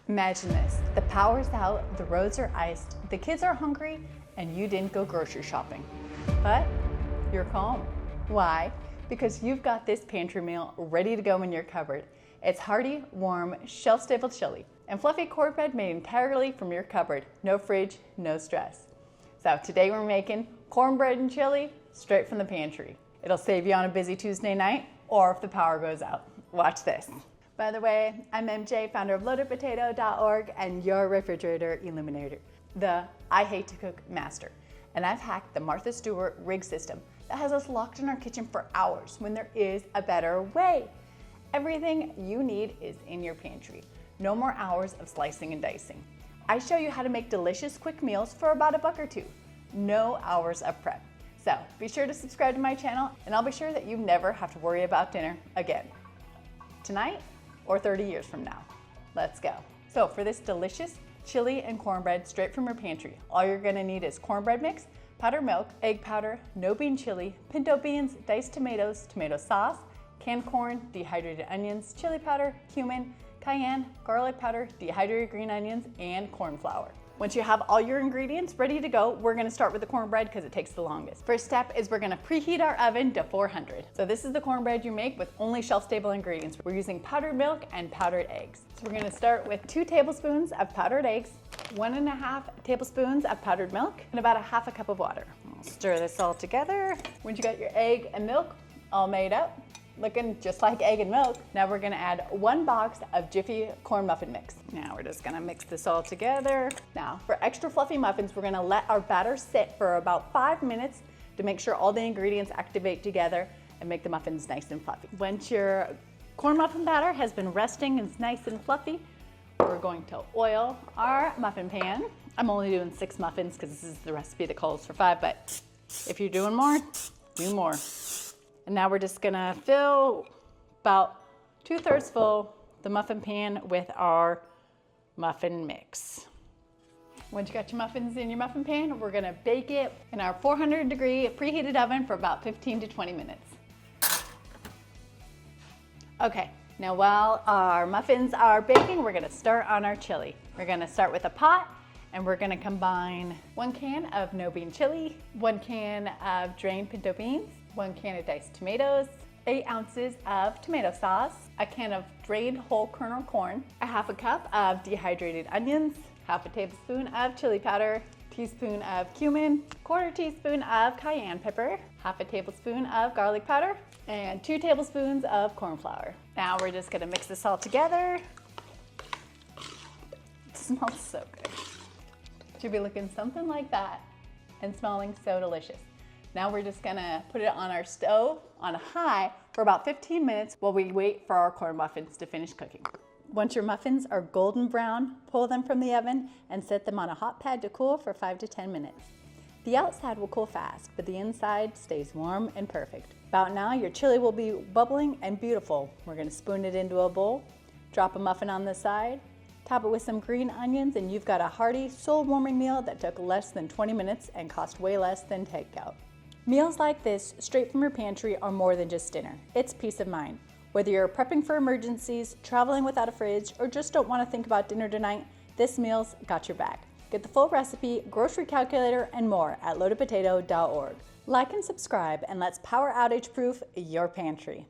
Imagine this, the power's out, the roads are iced, the kids are hungry, and you didn't go grocery shopping. But you're calm. Why? Because you've got this pantry meal ready to go in your cupboard. It's hearty, warm, shelf-stable chili, and fluffy cornbread made entirely from your cupboard. No fridge, no stress. So today we're making cornbread and chili straight from the pantry. It'll save you on a busy Tuesday night, or if the power goes out. Watch this. By the way, I'm MJ, founder of loadedpotato.org and your Refrigerator Eliminator, the I hate to cook master. And I've hacked the Martha Stewart rig system that has us locked in our kitchen for hours when there is a better way. Everything you need is in your pantry. No more hours of slicing and dicing. I show you how to make delicious quick meals for about $1 or $2. No hours of prep. So be sure to subscribe to my channel and I'll be sure that you never have to worry about dinner again. Tonight or 30 years from now. Let's go. So for this delicious chili and cornbread straight from your pantry, all you're gonna need is cornbread mix, powdered milk, egg powder, no bean chili, pinto beans, diced tomatoes, tomato sauce, canned corn, dehydrated onions, chili powder, cumin, cayenne, garlic powder, dehydrated green onions, and corn flour. Once you have all your ingredients ready to go, we're gonna start with the cornbread because it takes the longest. First step is we're gonna preheat our oven to 400. So this is the cornbread you make with only shelf-stable ingredients. We're using powdered milk and powdered eggs. So we're gonna start with 2 tablespoons of powdered eggs, 1.5 tablespoons of powdered milk, and about 1/2 cup of water. Stir this all together. Once you got your egg and milk all made up, looking just like egg and milk, now we're gonna add 1 box of Jiffy corn muffin mix. Now we're just gonna mix this all together. Now for extra fluffy muffins, we're gonna let our batter sit for about 5 minutes to make sure all the ingredients activate together and make the muffins nice and fluffy. Once your corn muffin batter has been resting and it's nice and fluffy, we're going to oil our muffin pan. I'm only doing 6 muffins because this is the recipe that calls for 5, but if you're doing more, do more. And now we're just gonna fill about 2/3 full the muffin pan with our muffin mix. Once you got your muffins in your muffin pan, we're gonna bake it in our 400-degree preheated oven for about 15 to 20 minutes. Okay, now while our muffins are baking, we're gonna start on our chili. We're gonna start with a pot and we're gonna combine 1 can of no bean chili, 1 can of drained pinto beans, 1 can of diced tomatoes, 8 ounces of tomato sauce, a can of drained whole kernel corn, 1/2 cup of dehydrated onions, 1/2 tablespoon of chili powder, teaspoon of cumin, 1/4 teaspoon of cayenne pepper, 1/2 tablespoon of garlic powder, and 2 tablespoons of corn flour. Now we're just gonna mix this all together. It smells so good. It should be looking something like that and smelling so delicious. Now we're just gonna put it on our stove on high for about 15 minutes while we wait for our corn muffins to finish cooking. Once your muffins are golden brown, pull them from the oven and set them on a hot pad to cool for 5 to 10 minutes. The outside will cool fast, but the inside stays warm and perfect. About now, your chili will be bubbling and beautiful. We're gonna spoon it into a bowl, drop a muffin on the side, top it with some green onions, and you've got a hearty, soul-warming meal that took less than 20 minutes and cost way less than takeout. Meals like this, straight from your pantry, are more than just dinner. It's peace of mind. Whether you're prepping for emergencies, traveling without a fridge, or just don't want to think about dinner tonight, this meal's got your back. Get the full recipe, grocery calculator, and more at loadedpotato.org. Like and subscribe, and let's power outage-proof your pantry.